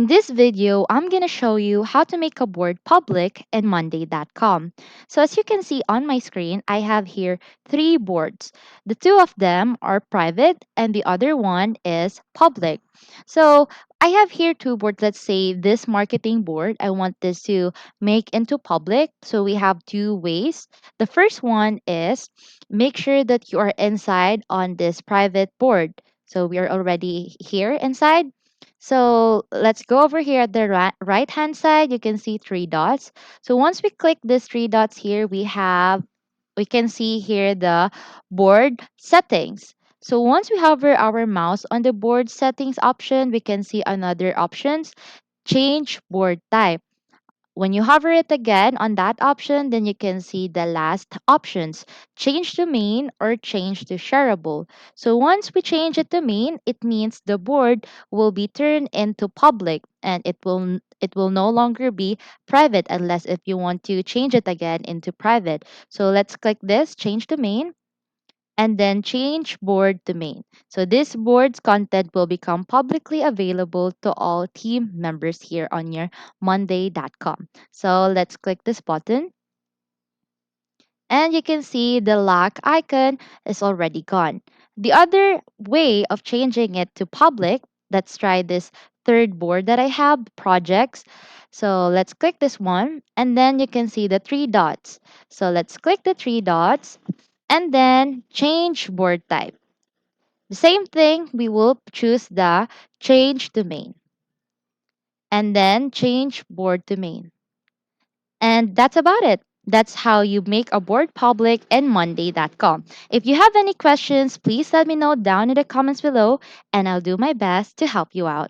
In this video, I'm going to show you how to make a board public in Monday.com. So as you can see on my screen, I have here three boards. The two of them are private and the other one is public. So I have here two boards. Let's say this marketing board, I want this to make into public. So we have two ways. The first one is make sure that you are inside on this private board. So we are already here inside. So let's go over here at the right hand side. You can see three dots. So once we click these three dots here, we can see here the board settings. So once we hover our mouse on the board settings option, we can see another options, change board type. When you hover it again on that option, then you can see the last options, change to main or change to shareable. So once we change it to main, it means the board will be turned into public and it will no longer be private unless if you want to change it again into private. So let's click this, change to main and then change board to main. So this board's content will become publicly available to all team members here on your monday.com. So let's click this button and you can see the lock icon is already gone. The other way of changing it to public, let's try this third board that I have, projects. So let's click this one and then you can see the three dots. So let's click the three dots and then change board type. The same thing, we will choose the change domain and then change board domain. And that's about it. That's how you make a board public in monday.com. If you have any questions, please let me know down in the comments below and I'll do my best to help you out.